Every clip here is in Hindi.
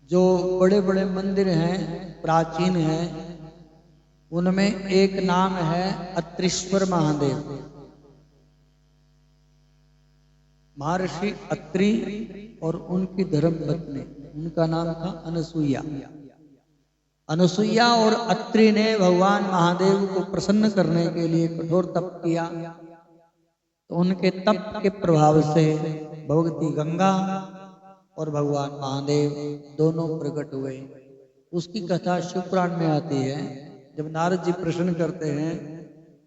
जो बड़े बड़े मंदिर हैं प्राचीन हैं, उनमें एक नाम है अत्रीश्वर महादेव। महर्षि अत्रि और उनकी धर्मपत्नी, उनका नाम था अनसुईया। अनसुईया और अत्रि ने भगवान महादेव को प्रसन्न करने के लिए कठोर तप किया। तो उनके तप के प्रभाव से भगवती गंगा और भगवान महादेव दोनों प्रकट हुए। उसकी कथा शिव पुराण में आती है। जब नारद जी प्रश्न करते हैं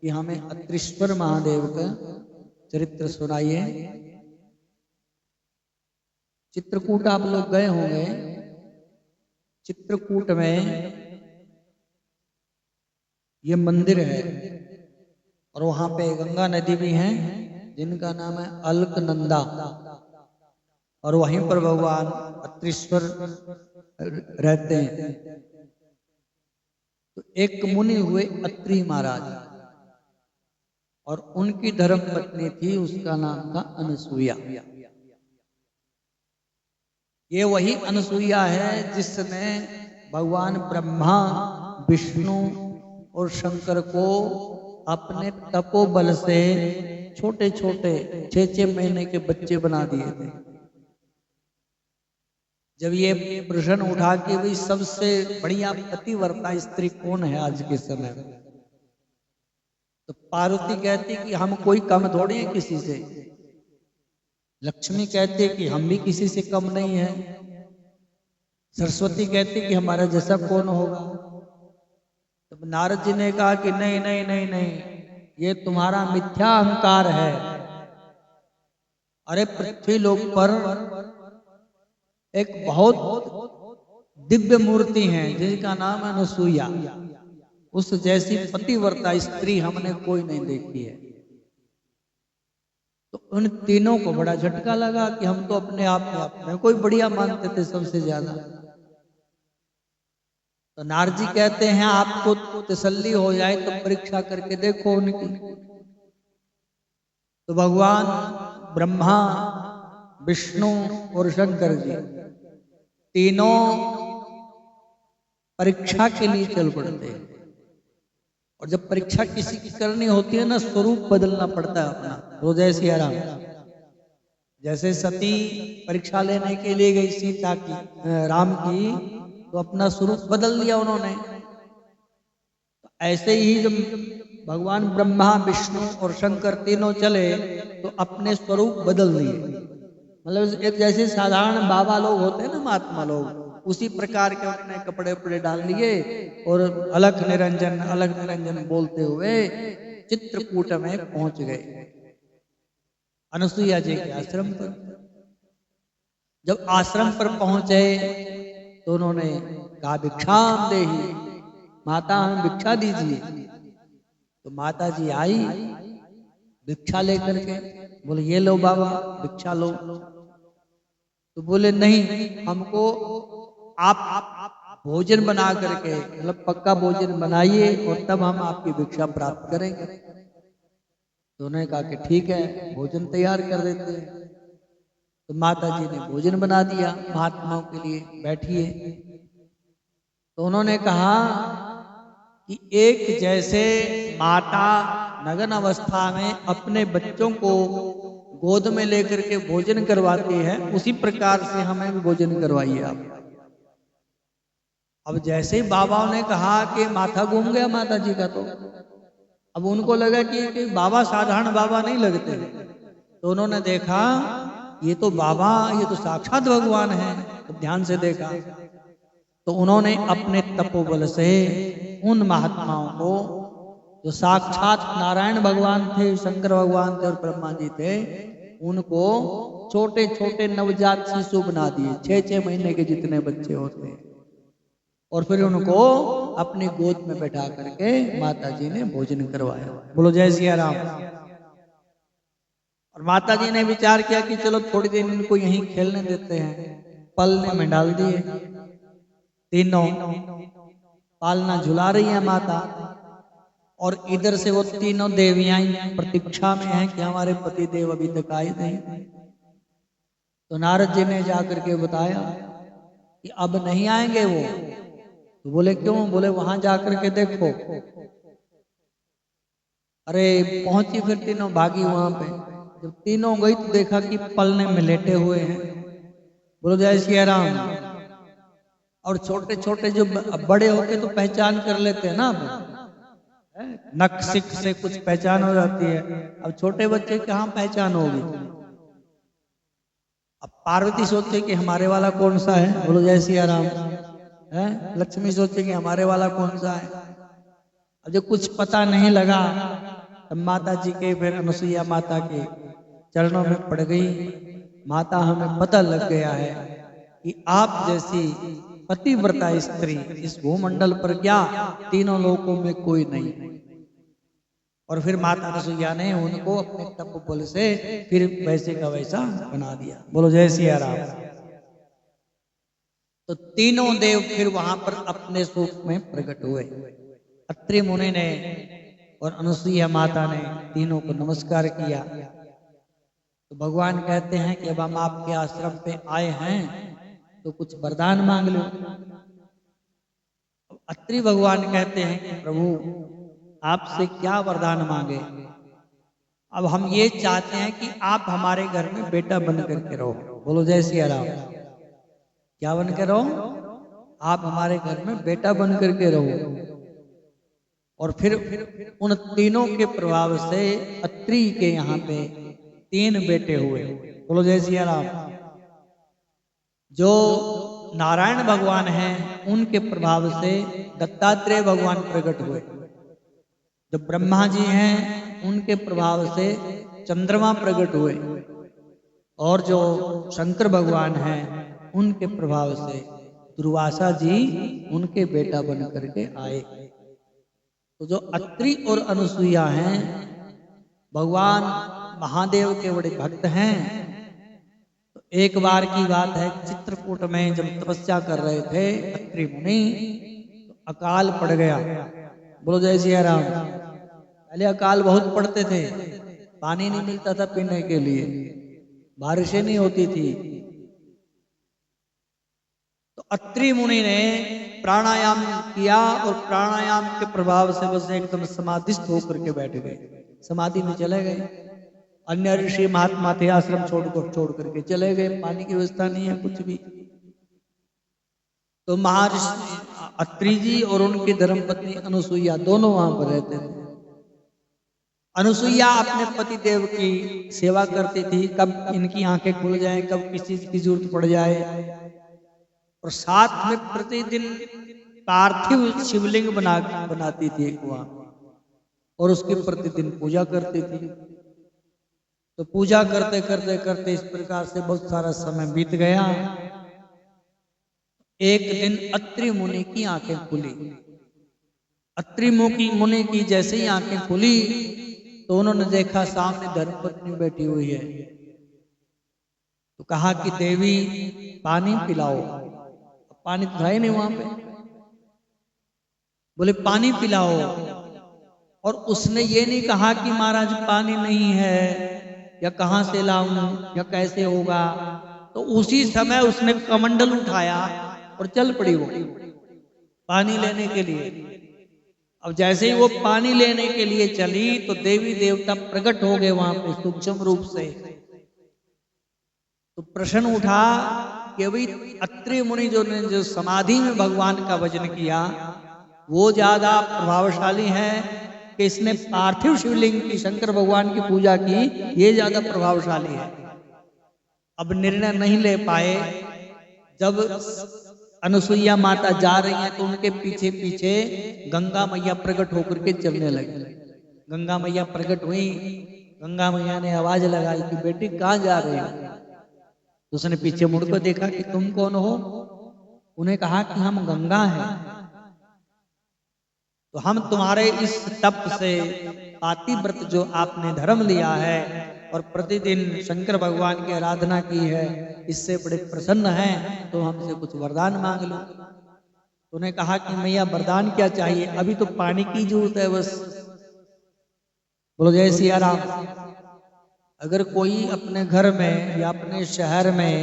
कि हमें अत्रीश्वर महादेव का चरित्र सुनाइए। चित्रकूट आप लोग गए होंगे। चित्रकूट में ये मंदिर है और वहां पे गंगा नदी भी है जिनका नाम है अलकनंदा, और वहीं पर भगवान अत्रीश्वर रहते हैं। तो एक मुनि हुए अत्रि महाराज और उनकी धर्म पत्नी थी, उसका नाम था अनसुईया। ये वही अनसुईया है जिसने भगवान ब्रह्मा, विष्णु और शंकर को अपने तपोबल से छोटे छोटे 6-6 महीने के बच्चे बना दिए थे। जब ये प्रश्न उठा कि भाई सबसे बढ़िया पतिव्रता स्त्री कौन है आज के समय में, तो पार्वती कहती कि हम कोई कम थोड़े हैं किसी से। लक्ष्मी कहती कि हम भी किसी से कम नहीं है। सरस्वती कहती कि हमारा जैसा कौन होगा। तब नारद जी ने कहा कि नहीं नहीं नहीं नहीं, ये तुम्हारा मिथ्या अहंकार है। अरे पृथ्वी लोक पर एक बहुत दिव्य मूर्ति है जिसका नाम है अनसुईया। उस जैसी पतिव्रता स्त्री हमने कोई नहीं देखी है। तो उन तीनों को बड़ा झटका लगा कि हम तो अपने आप में अपने कोई बढ़िया मानते थे सबसे ज्यादा। तो नारद जी कहते हैं आपको तसल्ली हो जाए तो परीक्षा करके देखो उनकी। तो भगवान ब्रह्मा, विष्णु और शंकर जी तीनों परीक्षा के लिए चल पड़ते हैं। और जब परीक्षा किसी की करनी होती है ना, स्वरूप बदलना पड़ता है अपना। तो जैसे आराम, जैसे सती परीक्षा लेने के लिए गई सीता की, राम की, तो अपना स्वरूप बदल दिया उन्होंने। तो ऐसे ही जब भगवान ब्रह्मा, विष्णु और शंकर तीनों चले तो अपने स्वरूप बदल दिए। मतलब एक जैसे साधारण बाबा लोग होते हैं ना, महात्मा लोग, उसी प्रकार के उन्होंने कपड़े उपड़े डाल लिए और अलख निरंजन बोलते हुए चित्रकूट में पहुंच गए, अनसुईया जी के आश्रम पर। जब आश्रम पर पहुंचे तो उन्होंने कहा भिक्षाम देहि, माता हमें भिक्षा दीजिए। तो माता जी आई भिक्षा लेकर के, बोले ये लो बाबा भिक्षा लो। तो बोले नहीं, हमको आप भोजन बना करके, मतलब पक्का भोजन बनाइए और तब हम आपकी भिक्षा प्राप्त करेंगे। तो उन्होंने कहा कि ठीक है, भोजन तैयार कर देते हैं। तो माता जी ने भोजन बना दिया महात्माओं के लिए, बैठिए। तो उन्होंने कहा कि एक जैसे माता नग्न अवस्था में अपने बच्चों को गोद में लेकर के भोजन करवाती है, उसी प्रकार से हमें भी भोजन करवाइए आप। अब जैसे ही बाबाओं ने कहा कि माथा घूम गया माता जी का, तो अब उनको लगा कि बाबा साधारण बाबा नहीं लगते। तो उन्होंने देखा ये तो बाबा, ये तो साक्षात भगवान है। तो ध्यान से देखा तो उन्होंने अपने तपोबल से उन महात्माओं को, जो साक्षात नारायण भगवान थे, शंकर भगवान थे और ब्रह्मा जी थे, उनको छोटे छोटे नवजात शिशु बना दिए, 6-6 महीने के जितने बच्चे होते हैं। और फिर उनको अपनी गोद में बैठा करके माता जी ने भोजन करवाया। बोलो जय सिया राम। और माता जी ने विचार किया कि चलो थोड़ी देर इनको यहीं खेलने देते हैं। पलने में डाल दिए, तीनों पालना झुला रही है माता। और इधर से वो तीनों देवियां प्रतीक्षा में हैं कि हमारे पति देव अभी तक आए नहीं। तो नारद जी ने जाकर के बताया कि अब नहीं आएंगे वो। तो बोले क्यों? बोले वहां जाकर के देखो। अरे पहुंची, फिर तीनों भागी वहां पे। जब तीनों गई तो देखा कि पलने में लेटे हुए हैं। बोलो जय सिया राम। और छोटे छोटे जो बड़े होके तो पहचान कर लेते हैं ना, अब नक सिक से कुछ पहचान हो जाती है। अब छोटे बच्चे कहाँ पहचान होगी। अब पार्वती सोचे कि हमारे वाला कौन सा है। बोलो जय सिया राम। है लक्ष्मी सोचे कि हमारे वाला कौन सा है। अब जो कुछ पता नहीं लगा तब माता जी के, फिर अनुसुईया माता के चरणों में पड़ गई। माता हमें पता लग गया है कि आप जैसी पतिव्रता स्त्री इस भूमंडल पर क्या तीनों लोकों में कोई नहीं। और फिर माता अनुसुईया ने उनको अपने तपोबल से फिर वैसे का वैसा बना दिया। बोलो जय सिया राम। तो तीनों देव फिर वहां पर अपने स्वरूप में प्रकट हुए। अत्रि मुनि ने और अनुसुईया माता ने तीनों को नमस्कार किया। तो भगवान कहते हैं कि अब हम आपके आश्रम पे आए हैं तो कुछ वरदान मांग लो। अत्रि भगवान कहते हैं कि प्रभु आपसे क्या वरदान मांगे। अब हम ये चाहते हैं कि आप हमारे घर में बेटा बन करके रहो। बोलो जय सिया राम। क्या बन के रहो? आप हमारे घर में बेटा बन करके रहो। और फिर उन तीनों के प्रभाव से अत्रि के यहाँ पे 3 बेटे हुए। बोलो जय सिया राम। जो नारायण भगवान हैं उनके प्रभाव से दत्तात्रेय भगवान प्रकट हुए। जो ब्रह्मा जी हैं उनके प्रभाव से चंद्रमा प्रकट हुए। और जो शंकर भगवान हैं उनके प्रभाव से दुर्वासा जी उनके बेटा बन करके आए। तो जो अत्रि और अनुसुईया हैं भगवान महादेव के बड़े भक्त हैं। तो एक बार की बात है, चित्रकूट में जब तपस्या कर रहे थे अत्रि मुनि तो अकाल पड़ गया। बोलो जय सिया राम। पहले अकाल बहुत पड़ते थे, पानी नहीं मिलता था पीने के लिए, बारिशें नहीं होती थी। तो अत्रि मुनि ने प्राणायाम किया और प्राणायाम के प्रभाव से बस एकदम समाधिस्थ होकर के बैठ गए, समाधि में चले गए। अन्य ऋषि महात्मा थे, आश्रम छोड़ करके चले गए, पानी की व्यवस्था नहीं है कुछ भी। तो महर्षि अत्रि जी और उनकी धर्मपत्नी अनुसुईया दोनों वहां पर रहते थे। अनुसुईया अपने पति देव की सेवा करती थी, कब इनकी आंखें खुल जाएं, कब किसी चीज की जरूरत पड़ जाए। और साथ में प्रतिदिन पार्थिव शिवलिंग बनाती थी एक वहां, और उसकी प्रतिदिन पूजा करती थी। तो पूजा करते करते करते इस प्रकार से बहुत सारा समय बीत गया। एक दिन अत्रि मुनि की आंखें खुली। अत्रि मुनि की जैसे ही आंखें खुली तो उन्होंने देखा सामने धर्मपत्नी बैठी हुई है। तो कहा कि देवी पानी पिलाओ। पानी तो है नहीं वहां पे। बोले पानी पिलाओ। और उसने ये नहीं कहा कि महाराज पानी नहीं है या कहां से लाऊं या कैसे होगा। तो उसी समय उसने कमंडल उठाया और चल पड़ी वो पानी लेने के लिए। अब जैसे ही वो पानी लेने के लिए चली तो देवी देवता प्रकट हो गए वहां पे सूक्ष्म रूप से। तो प्रश्न उठा कि भाई अत्रि मुनि जो समाधि में भगवान का भजन किया वो ज्यादा प्रभावशाली है कि इसने पार्थिव शिवलिंग की शंकर भगवान की पूजा की, ये ज्यादा प्रभावशाली है। अब निर्णय नहीं ले पाए। जब अनुसुईया माता जा रही हैं तो उनके पीछे पीछे गंगा मैया प्रकट होकर के चलने लगी। गंगा मैया प्रकट हुई। गंगा मैया ने आवाज लगाई कि बेटी कहाँ जा रही हो। तो उसने पीछे मुड़कर देखा कि तुम कौन हो। उन्हें कहा कि हम गंगा हैं। तो हम तुम्हारे इस तप से पातिव्रत जो आपने धर्म लिया है और प्रतिदिन शंकर भगवान की आराधना की है, इससे बड़े प्रसन्न हैं, तो हमसे कुछ वरदान मांग लो। तो उन्हें कहा कि मैया वरदान क्या चाहिए, अभी तो पानी की जरूरत है बस। बोलो जय सिया राम। अगर कोई अपने घर में या अपने शहर में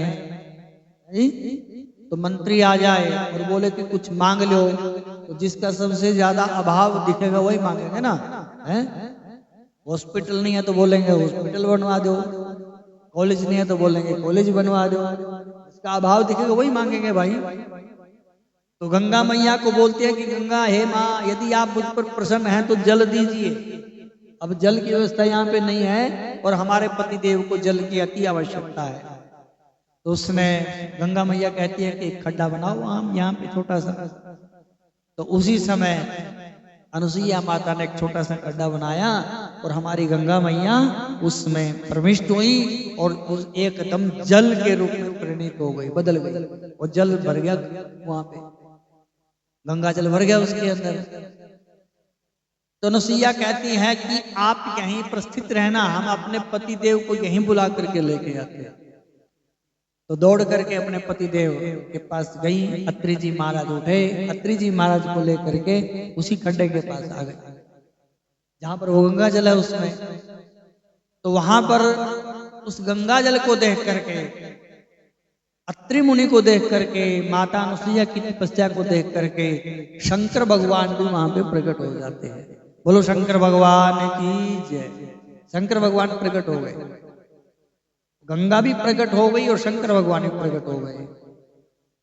तो मंत्री आ जाए और बोले कि कुछ मांग लो, तो जिसका सबसे ज्यादा अभाव दिखेगा वही मांगेंगे ना, हैं? हॉस्पिटल नहीं है तो बोलेंगे हॉस्पिटल बनवा दो, कॉलेज नहीं है तो बोलेंगे कॉलेज बनवा दो, इसका अभाव दिखेगा वही मांगेंगे भाई। तो गंगा मैया को बोलते हैं कि गंगा हे माँ, यदि आप मुझ पर प्रसन्न हैं तो जल दीजिए। अब जल की व्यवस्था यहाँ पे नहीं है और हमारे पति देव को जल की अति आवश्यकता है। तो उसमें गंगा मैया कहती है कि एक खड्डा बनाओ हम यहाँ पे छोटा सा। तो उसी समय अनुसुईया माता ने एक छोटा सा खड्डा बनाया और हमारी गंगा मैया उसमें प्रविष्ट हुई और उस एकदम जल के रूप में परिणित हो गई, बदल गई और जल भर गया वहां पे, गंगा जल भर गया उसके अंदर। तो अनुसुईया कहती है कि आप यहीं पर स्थित रहना, हम अपने पति देव को यहीं बुला करके लेके आते हैं। तो दौड़ करके अपने पति देव के पास गई, अत्रि जी महाराज उठे, अत्रि जी महाराज को लेकर के उसी खड्डे के पास आ गए जहां पर वो गंगा जल है उसमें। तो वहां पर उस गंगा जल को देख करके, अत्रि मुनि को देख करके, माता अनुसुईया की तपस्या को देख करके शंकर भगवान भी वहां पे प्रकट हो जाते हैं। बोलो शंकर भगवान की जय। शंकर भगवान प्रकट हो गए, गंगा भी प्रकट हो गई और शंकर भगवान भी प्रकट हो गए।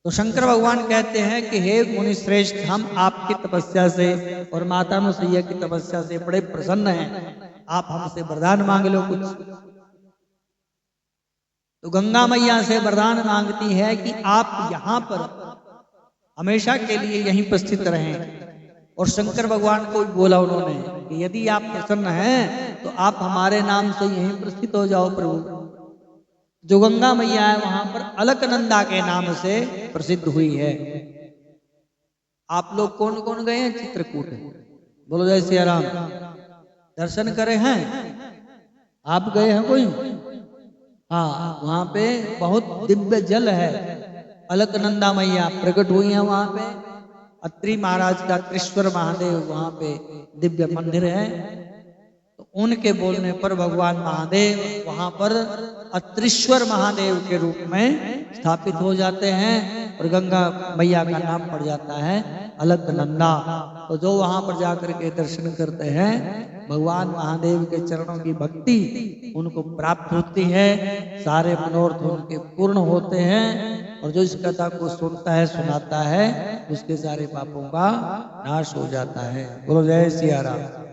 तो शंकर भगवान कहते हैं कि हे मुनि श्रेष्ठ, हम आपकी तपस्या से और माता अनुसुईया की तपस्या से बड़े प्रसन्न हैं, आप हमसे वरदान मांग लो कुछ। तो गंगा मैया से वरदान मांगती है कि आप यहाँ पर हमेशा के लिए यहीं पर स्थित रहें। और शंकर भगवान को बोला उन्होंने कि यदि आप प्रसन्न हैं तो आप हमारे नाम से यहीं पर स्थित हो जाओ प्रभु। जो गंगा मैया है वहां पर अलकनंदा के नाम से प्रसिद्ध हुई है। आप लोग कौन कौन गए हैं चित्रकूट? बोलो जय सिया राम। दर्शन करे हैं? आप गए हैं कोई? हाँ, वहां पे बहुत दिव्य जल है, अलकनंदा मैया प्रकट हुई है वहां पे। अत्रि महाराज का त्रिश्वर महादेव वहां पे दिव्य मंदिर है। तो उनके बोलने पर भगवान महादेव वहां पर अत्रिश्वर महादेव के रूप में स्थापित हो जाते हैं और गंगा मैया का नाम पड़ जाता है अलकनंदा। तो जो वहां पर जाकर के दर्शन करते हैं, भगवान महादेव के चरणों की भक्ति उनको प्राप्त होती है, सारे मनोरथ उनके पूर्ण होते हैं। और जो इस कथा को सुनता है, सुनाता है, उसके सारे पापों का नाश हो जाता है। बोलो जय सिया राम।